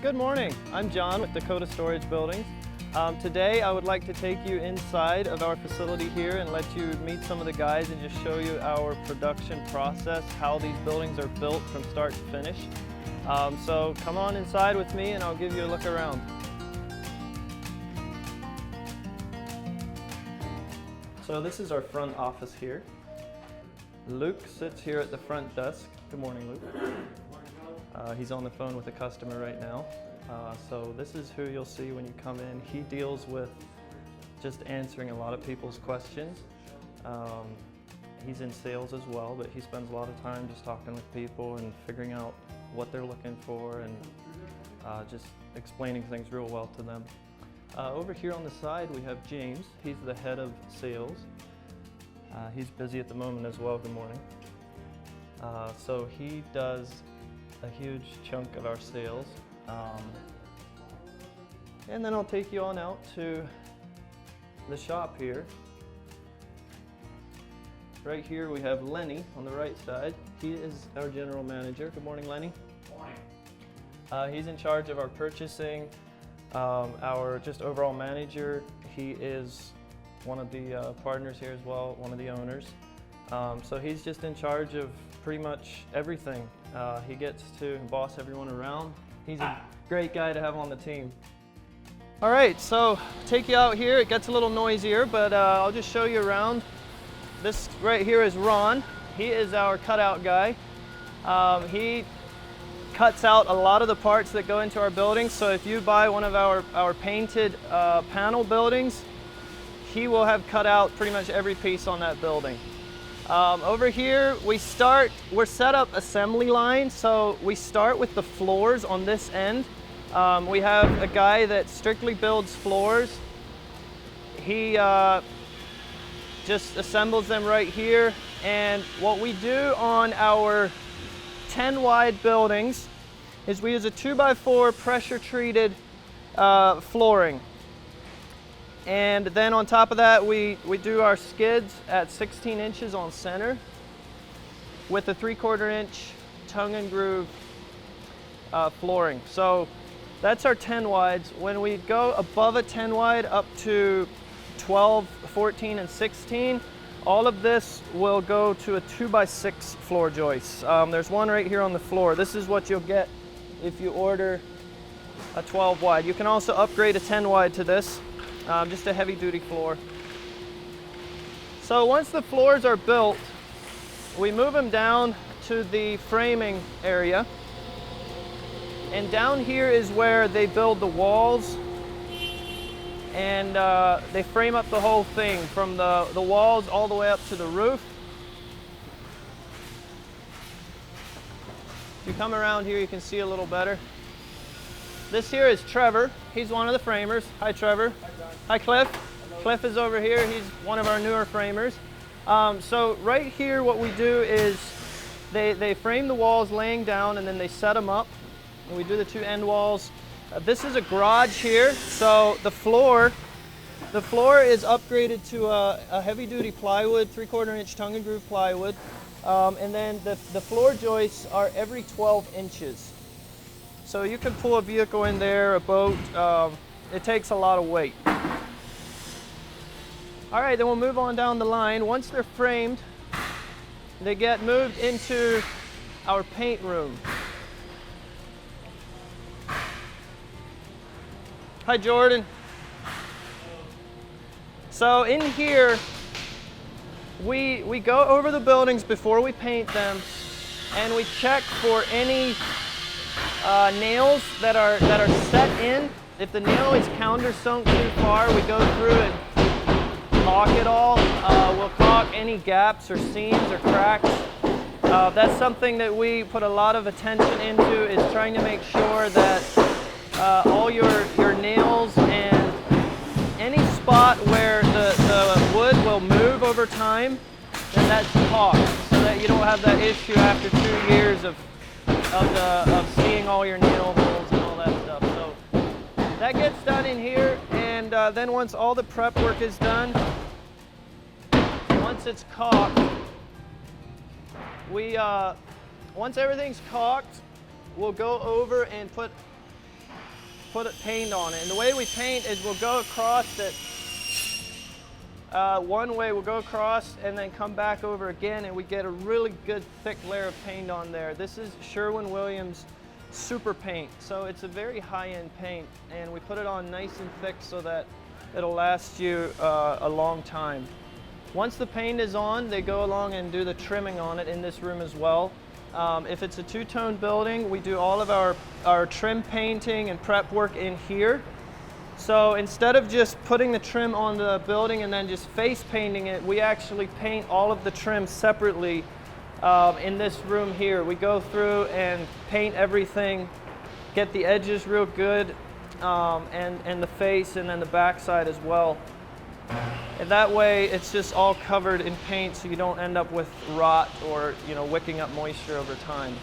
Good morning. I'm John with Dakota Storage Buildings. Today I would like to take you inside of our facility here and let you meet some of the guys and just show you our production process, how these buildings are built from start to finish. So come on inside with me and I'll give you a look around. So this is our front office here. Luke sits here at the front desk. Good morning, Luke. He's on the phone with a customer right now. So this is who you'll see when you come in. He deals with just answering a lot of people's questions. He's in sales as well, but he spends a lot of time just talking with people and figuring out what they're looking for and just explaining things real well to them. Over here on the side we have James. He's the head of sales. He's busy at the moment as well. Good morning. So he does a huge chunk of our sales. And then I'll take you on out to the shop here. Right here we have Lenny on the right side. He is our general manager. Good morning, Lenny. Good morning. He's in charge of our purchasing, our just overall manager. He is one of the partners here as well, one of the owners. So he's just in charge of pretty much everything. He gets to boss everyone around. He's a great guy to have on the team. All right, so take you out here. It gets a little noisier, but I'll just show you around. This right here is Ron. He is our cutout guy. He cuts out a lot of the parts that go into our buildings. So if you buy one of our painted panel buildings, he will have cut out pretty much every piece on that building. Over here, we're set up assembly line, so we start with the floors on this end. We have a guy that strictly builds floors. He just assembles them right here. And what we do on our 10 wide buildings is we use a 2x4 pressure treated flooring. And then on top of that, we do our skids at 16 inches on center with a 3/4 inch tongue and groove flooring. So that's our 10 wides. When we go above a 10 wide up to 12, 14, and 16, all of this will go to a 2x6 floor joist. There's one right here on the floor. This is what you'll get if you order a 12 wide. You can also upgrade a 10 wide to this. Just a heavy duty floor. So once the floors are built, we move them down to the framing area. And down here is where they build the walls and they frame up the whole thing from the walls all the way up to the roof. If you come around here, you can see a little better. This here is Trevor. He's one of the framers. Hi, Trevor. Hi, John. Hi, Cliff. Hello. Cliff is over here. He's one of our newer framers. So right here, what we do is they frame the walls laying down and then they set them up. And we do the two end walls. This is a garage here. So the floor is upgraded to a heavy-duty plywood, 3/4 inch tongue and groove plywood. And then the floor joists are every 12 inches. So you can pull a vehicle in there, a boat. It takes a lot of weight. All right, then we'll move on down the line. Once they're framed, they get moved into our paint room. Hi, Jordan. So in here, we go over the buildings before we paint them, and we check for any nails that are set in. If the nail is countersunk too far, we go through and caulk it all. We'll caulk any gaps or seams or cracks. That's something that we put a lot of attention into, is trying to make sure that all your nails and any spot where the wood will move over time, then that's caulked, so that you don't have that issue after 2 years of seeing all your nail holes and all that stuff. So that gets done in here, and then once all the prep work is done, once it's caulked, once everything's caulked, we'll go over and put put paint on it. And the way we paint is we'll go across it one way, we'll go across and then come back over again, and we get a really good thick layer of paint on there. This is Sherwin-Williams Super Paint, so it's a very high-end paint, and we put it on nice and thick so that it'll last you a long time. Once the paint is on, they go along and do the trimming on it in this room as well. If it's a two-tone building, we do all of our trim painting and prep work in here. So instead of just putting the trim on the building and then just face painting it, we actually paint all of the trim separately in this room here. We go through and paint everything, get the edges real good, and the face and then the back side as well. And that way it's just all covered in paint so you don't end up with rot or wicking up moisture over time.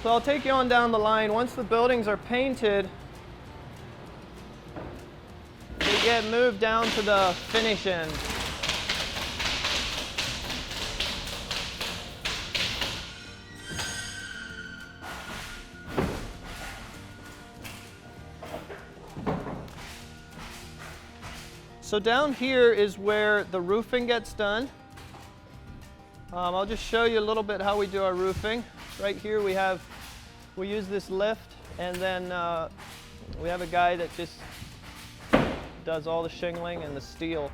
So I'll take you on down the line. Once the buildings are painted, they get moved down to the finish end. So down here is where the roofing gets done. I'll just show you a little bit how we do our roofing. Right here we use this lift, and then we have a guy that just does all the shingling and the steel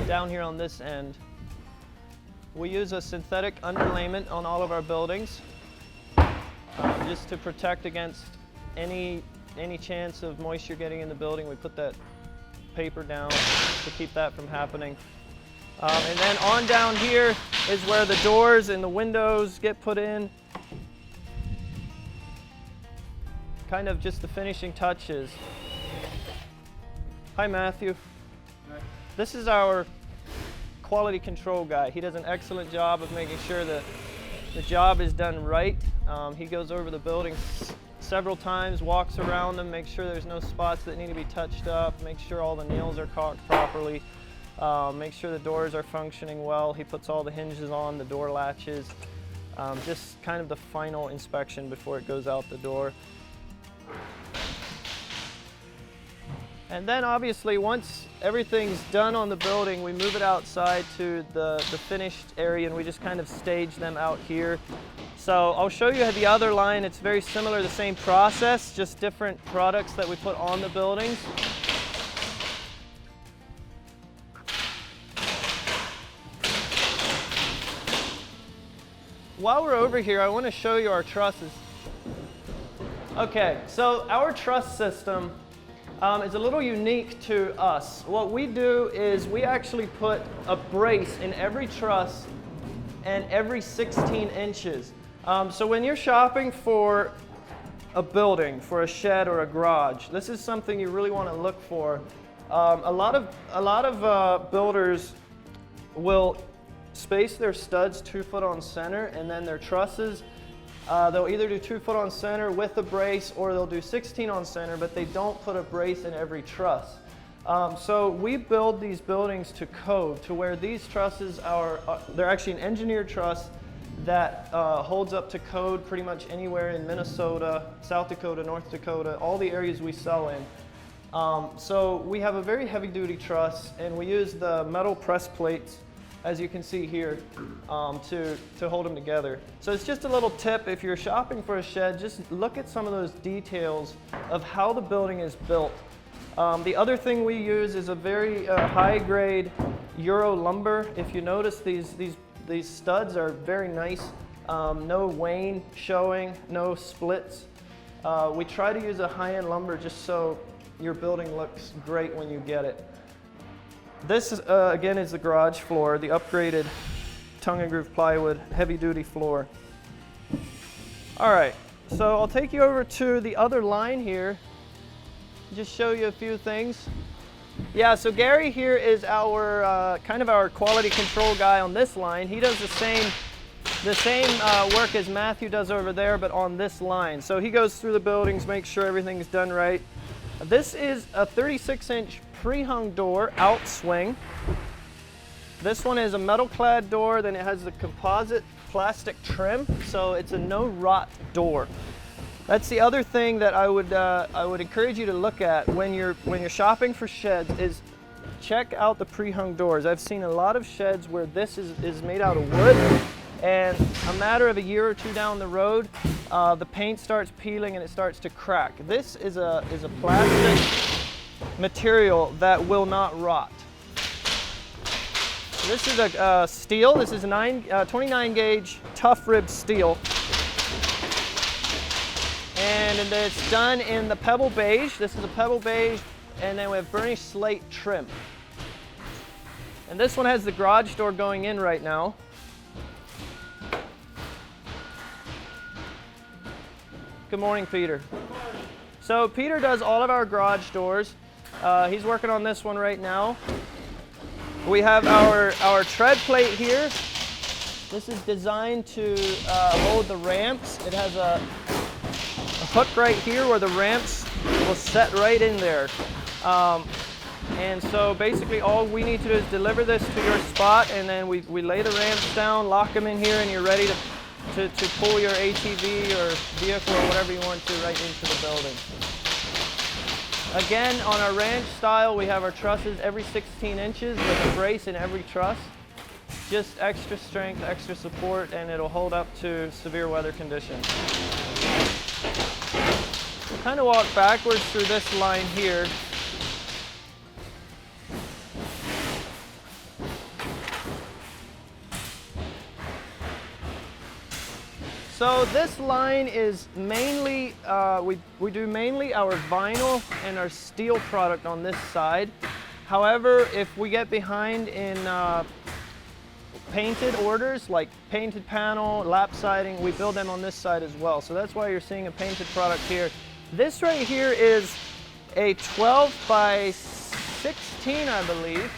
down here on this end. We use a synthetic underlayment on all of our buildings just to protect against any chance of moisture getting in the building. We put that paper down to keep that from happening. And then on down here is where the doors and the windows get put in. Kind of just the finishing touches. Hi, Matthew. Hi. This is our quality control guy. He does an excellent job of making sure that the job is done right. He goes over the building several times, walks around them, makes sure there's no spots that need to be touched up, makes sure all the nails are caulked properly, make sure the doors are functioning well. He puts all the hinges on, the door latches, just kind of the final inspection before it goes out the door. And then obviously once everything's done on the building, we move it outside to the finished area, and we just kind of stage them out here. So I'll show you the other line. It's very similar, the same process, just different products that we put on the buildings. While we're over here, I want to show you our trusses. Okay, so our truss system is a little unique to us. What we do is we actually put a brace in every truss and every 16 inches. So when you're shopping for a building, for a shed or a garage, this is something you really want to look for. A lot of builders will space their studs 2 foot on center, and then their trusses, they'll either do 2 foot on center with a brace, or they'll do 16 on center, but they don't put a brace in every truss. So we build these buildings to code, to where these trusses they're actually an engineered truss that holds up to code pretty much anywhere in Minnesota, South Dakota, North Dakota, all the areas we sell in. So we have a very heavy duty truss, and we use the metal press plates, as you can see here, to hold them together. So it's just a little tip: if you're shopping for a shed, just look at some of those details of how the building is built. The other thing we use is a very high grade Euro lumber. If you notice, these studs are very nice, no wane showing, no splits. We try to use a high-end lumber just so your building looks great when you get it. This again is the garage floor, the upgraded tongue and groove plywood heavy-duty floor. All right, so I'll take you over to the other line here, just show you a few things. Yeah, so Gary here is our kind of our quality control guy on this line. He does the same work as Matthew does over there, but on this line. So he goes through the buildings, makes sure everything's done right. This is a 36-inch pre-hung door out swing. This one is a metal clad door, then it has the composite plastic trim, so it's a no rot door. That's the other thing that I would encourage you to look at when you're shopping for sheds is check out the pre-hung doors. I've seen a lot of sheds where this is made out of wood, and a matter of a year or two down the road, the paint starts peeling and it starts to crack. This is a plastic material that will not rot. This is a steel. This is 29 gauge tough rib steel. And it's done in the pebble beige. This is a pebble beige, and then we have burnished slate trim. And this one has the garage door going in right now. Good morning, Peter. Good morning. So Peter does all of our garage doors. He's working on this one right now. We have our tread plate here. This is designed to hold the ramps. It has a hook right here where the ramps will set right in there. And so basically all we need to do is deliver this to your spot, and then we lay the ramps down, lock them in here, and you're ready to pull your ATV or vehicle or whatever you want to right into the building. Again, on our ranch style, we have our trusses every 16 inches with a brace in every truss. Just extra strength, extra support, and it'll hold up to severe weather conditions. We'll kind of walk backwards through this line here. So this line is mainly, we do mainly our vinyl and our steel product on this side. However, if we get behind in painted orders, like painted panel, lap siding, we build them on this side as well. So that's why you're seeing a painted product here. This right here is a 12 by 16, I believe.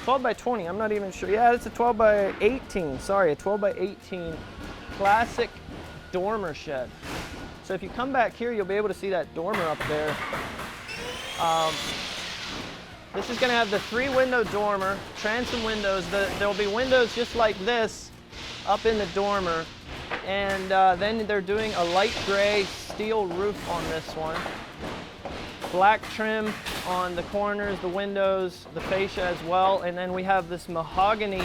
12 by 20, I'm not even sure. Yeah, it's a 12 by 18, sorry, a 12 by 18 classic dormer shed. So if you come back here, you'll be able to see that dormer up there. This is going to have the 3-window dormer, transom windows. There'll be windows just like this up in the dormer. And then they're doing a light gray steel roof on this one. Black trim on the corners, the windows, the fascia as well. And then we have this mahogany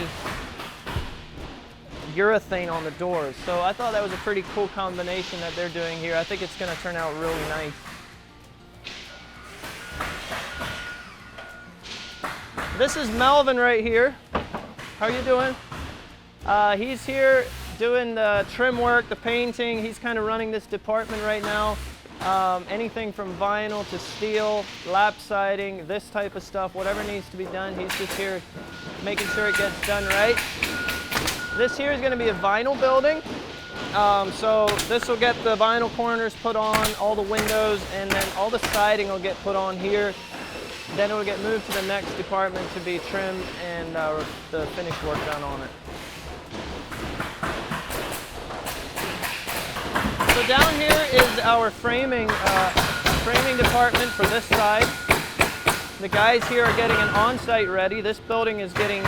urethane on the doors. So I thought that was a pretty cool combination that they're doing here. I think it's going to turn out really nice. This is Melvin right here. How are you doing? He's here doing the trim work, the painting. He's kind of running this department right now. Anything from vinyl to steel, lap siding, this type of stuff, whatever needs to be done, he's just here making sure it gets done right. This here is going to be a vinyl building. So this will get the vinyl corners put on, all the windows, and then all the siding will get put on here. Then it will get moved to the next department to be trimmed and the finished work done on it. So down here is our framing department for this side. The guys here are getting an on-site ready. This building is getting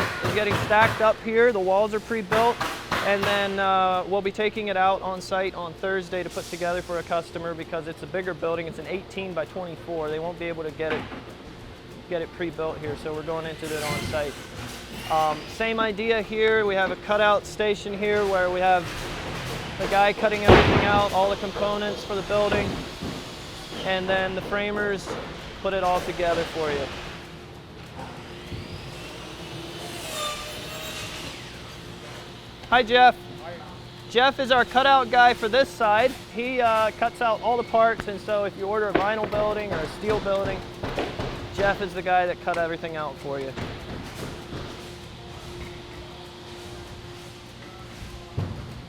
stacked up here. The walls are pre-built, and then we'll be taking it out on site on Thursday to put together for a customer because it's a bigger building. It's an 18 by 24. They won't be able to get it pre-built here, so we're going into it on site. Same idea here. We have a cutout station here where we have the guy cutting everything out, all the components for the building, and then the framers put it all together for you. Hi, Jeff. Hi. Jeff is our cutout guy for this side. He cuts out all the parts, and so if you order a vinyl building or a steel building, Jeff is the guy that cut everything out for you.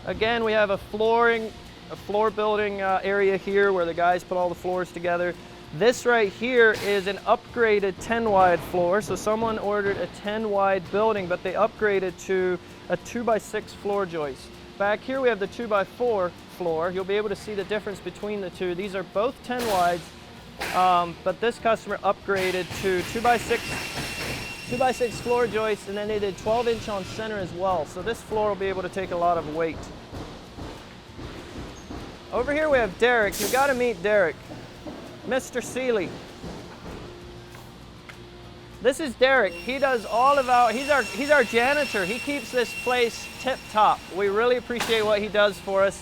Again, we have a floor building area here where the guys put all the floors together. This right here is an upgraded 10-wide floor. So someone ordered a 10-wide building, but they upgraded to a 2x6 floor joist. Back here we have the 2x4 floor. You'll be able to see the difference between the two. These are both 10-wides, but this customer upgraded to 2x6 floor joists, and then they did 12-inch on center as well. So this floor will be able to take a lot of weight. Over here we have Derek. You got to meet Derek. Mr. Seeley. This is Derek. He does all of our, he's our janitor. He keeps this place tip top. We really appreciate what he does for us.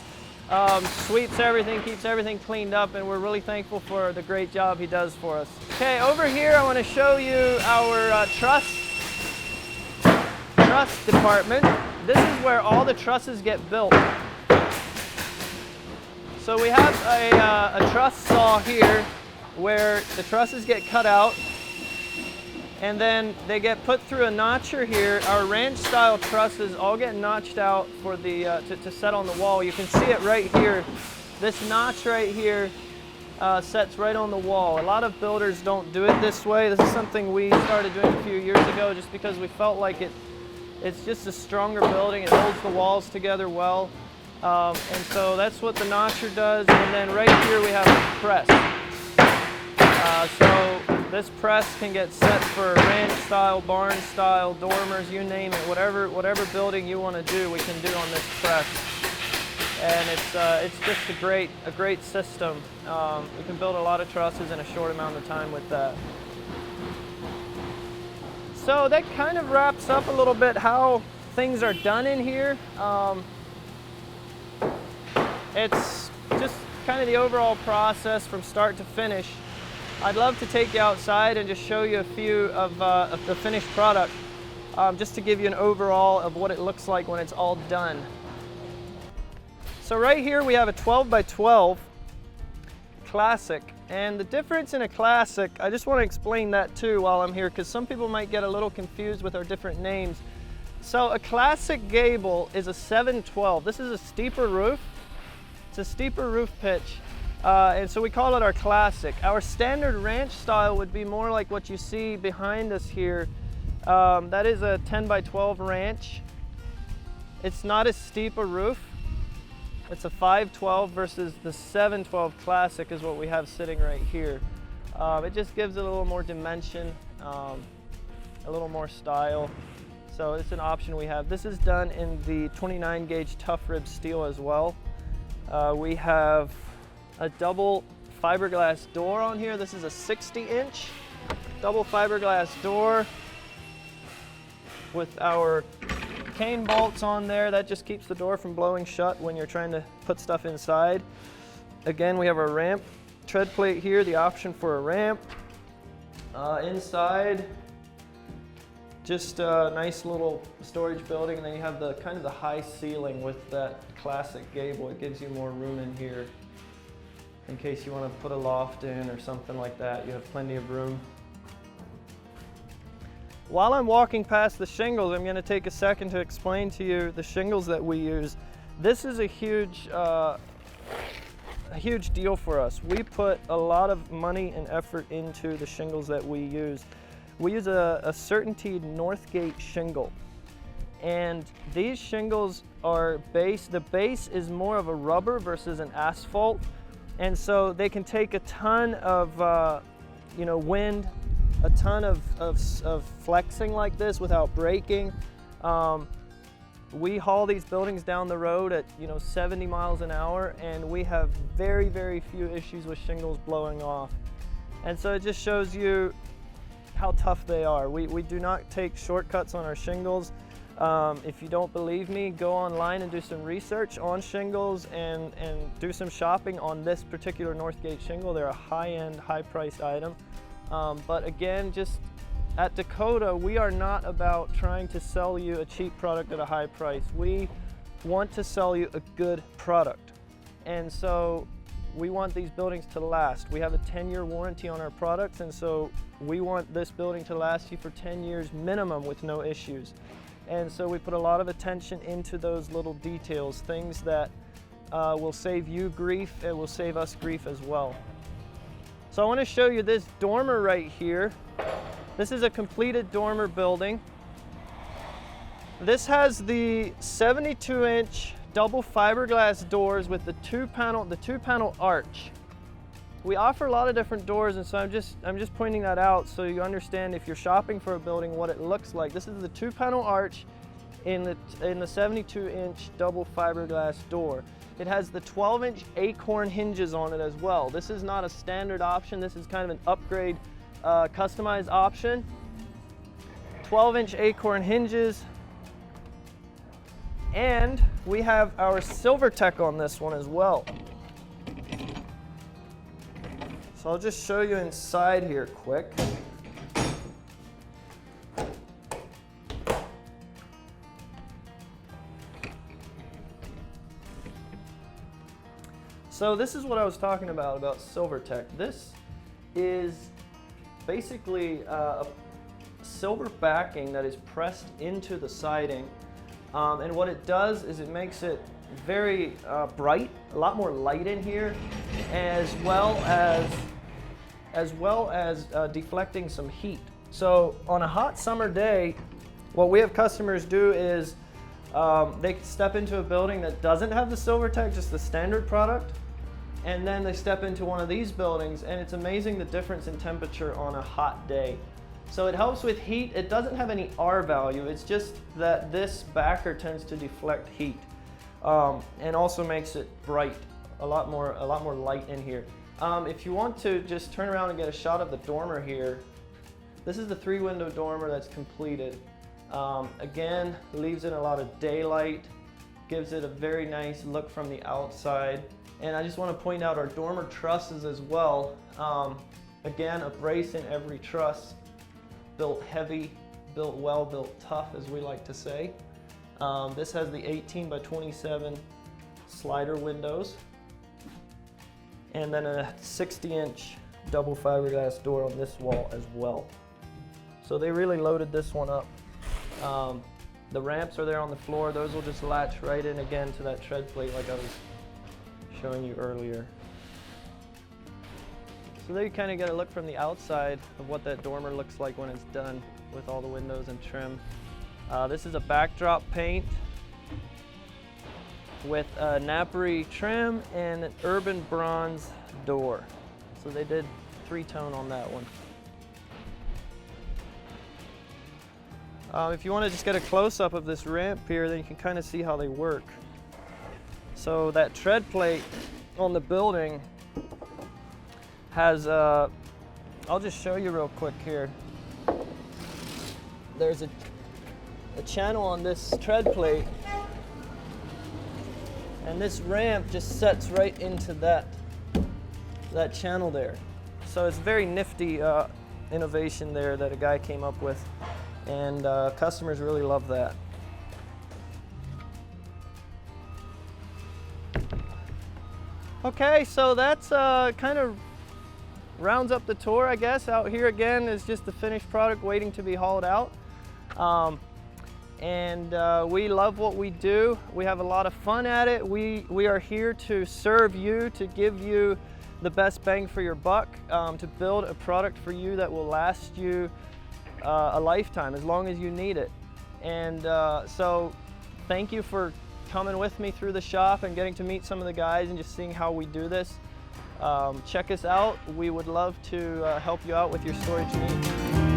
Sweeps everything, keeps everything cleaned up, and we're really thankful for the great job he does for us. Okay, over here I want to show you our truss department. This is where all the trusses get built. So we have a truss saw here where the trusses get cut out, and then they get put through a notcher here. Our ranch style trusses all get notched out for the to set on the wall. You can see it right here. This notch right here sets right on the wall. A lot of builders don't do it this way. This is something we started doing a few years ago just because we felt like it's just a stronger building. It holds the walls together well. And so that's what the notcher does. And then right here we have a press. So this press can get set for ranch style, barn style, dormers, you name it. Whatever building you want to do, we can do on this press. And it's just a great system. We can build a lot of trusses in a short amount of time with that. So that kind of wraps up a little bit how things are done in here. It's just kind of the overall process from start to finish. I'd love to take you outside and just show you a few of the finished product, just to give you an overall of what it looks like when it's all done. So right here we have a 12 by 12 classic, and the difference in a classic, I just want to explain that too while I'm here, because some people might get a little confused with our different names. So a classic gable is a 712. This is a steeper roof. It's a steeper roof pitch, and so we call it our classic. Our standard ranch style would be more like what you see behind us here. That is a 10 by 12 ranch. It's not as steep a roof. It's a 512 versus the 712 classic is what we have sitting right here. It just gives it a little more dimension, a little more style. So it's an option we have. This is done in the 29 gauge tough rib steel as well. We have a double fiberglass door on here. This is a 60-inch double fiberglass door with our cane bolts on there. That just keeps the door from blowing shut when you're trying to put stuff inside. Again, we have our ramp tread plate here, the option for a ramp. Inside, just a nice little storage building, and then you have the kind of the high ceiling with that classic gable. It gives you more room in here in case you want to put a loft in or something like that. You have plenty of room. While I'm walking past the shingles, I'm going to take a second to explain to you the shingles that we use. This is a huge deal for us. We put a lot of money and effort into the shingles that we use. We use a Certainteed Northgate shingle, and these shingles are the base is more of a rubber versus an asphalt, and so they can take a ton of wind, a ton of flexing like this without breaking. We haul these buildings down the road at 70 miles an hour, and we have very, very few issues with shingles blowing off. And so it just shows you how tough they are. We do not take shortcuts on our shingles. If you don't believe me, go online and do some research on shingles and do some shopping on this particular Northgate shingle. They're a high-end, high-priced item. But again, just at Dakota, we are not about trying to sell you a cheap product at a high price. We want to sell you a good product. And so we want these buildings to last. We have a 10-year warranty on our products, and so we want this building to last you for 10 years minimum with no issues. And so we put a lot of attention into those little details, things that will save you grief and will save us grief as well. So I want to show you this dormer right here. This is a completed dormer building. This has the 72-inch double fiberglass doors with the two panel arch. We offer a lot of different doors, and so I'm just pointing that out so you understand if you're shopping for a building what it looks like. This is the 2-panel arch. in the 72-inch double fiberglass door. It has the 12-inch acorn hinges on it as well. This is not a standard option. This is kind of an upgrade, customized option. 12-inch acorn hinges. And we have our SilverTech on this one as well. So I'll just show you inside here quick. So this is what I was talking about SilverTech. This is basically a silver backing that is pressed into the siding. And what it does is it makes it very bright, a lot more light in here, as well as deflecting some heat. So on a hot summer day, what we have customers do is they step into a building that doesn't have the SilverTech, just the standard product, and then they step into one of these buildings, and it's amazing the difference in temperature on a hot day. So it helps with heat. It doesn't have any R value. It's just that this backer tends to deflect heat, and also makes it bright, a lot more light in here. If you want to just turn around and get a shot of the dormer here, this is the 3-window dormer that's completed. Again, leaves in a lot of daylight, gives it a very nice look from the outside. And I just want to point out our dormer trusses as well. Again, a brace in every truss. Built heavy, built well, built tough, as we like to say. This has the 18 by 27 slider windows, and then a 60-inch double fiberglass door on this wall as well. So they really loaded this one up. The ramps are there on the floor. Those will just latch right in again to that tread plate like I was showing you earlier. So there you kind of get a look from the outside of what that dormer looks like when it's done with all the windows and trim. This is a backdrop paint with a napery trim and an urban bronze door. So they did 3-tone on that one. If you want to just get a close-up of this ramp here, then you can kind of see how they work. So that tread plate on the building has, I'll just show you real quick here. There's a channel on this tread plate, and this ramp just sets right into that channel there. So it's very nifty innovation there that a guy came up with, and customers really love that. Okay, so that's kind of rounds up the tour, I guess. Out here again is just the finished product waiting to be hauled out. We love what we do. We have a lot of fun at it. We are here to serve you, to give you the best bang for your buck, to build a product for you that will last you a lifetime, as long as you need it. And so thank you for coming with me through the shop and getting to meet some of the guys and just seeing how we do this. Check us out. We would love to help you out with your storage needs.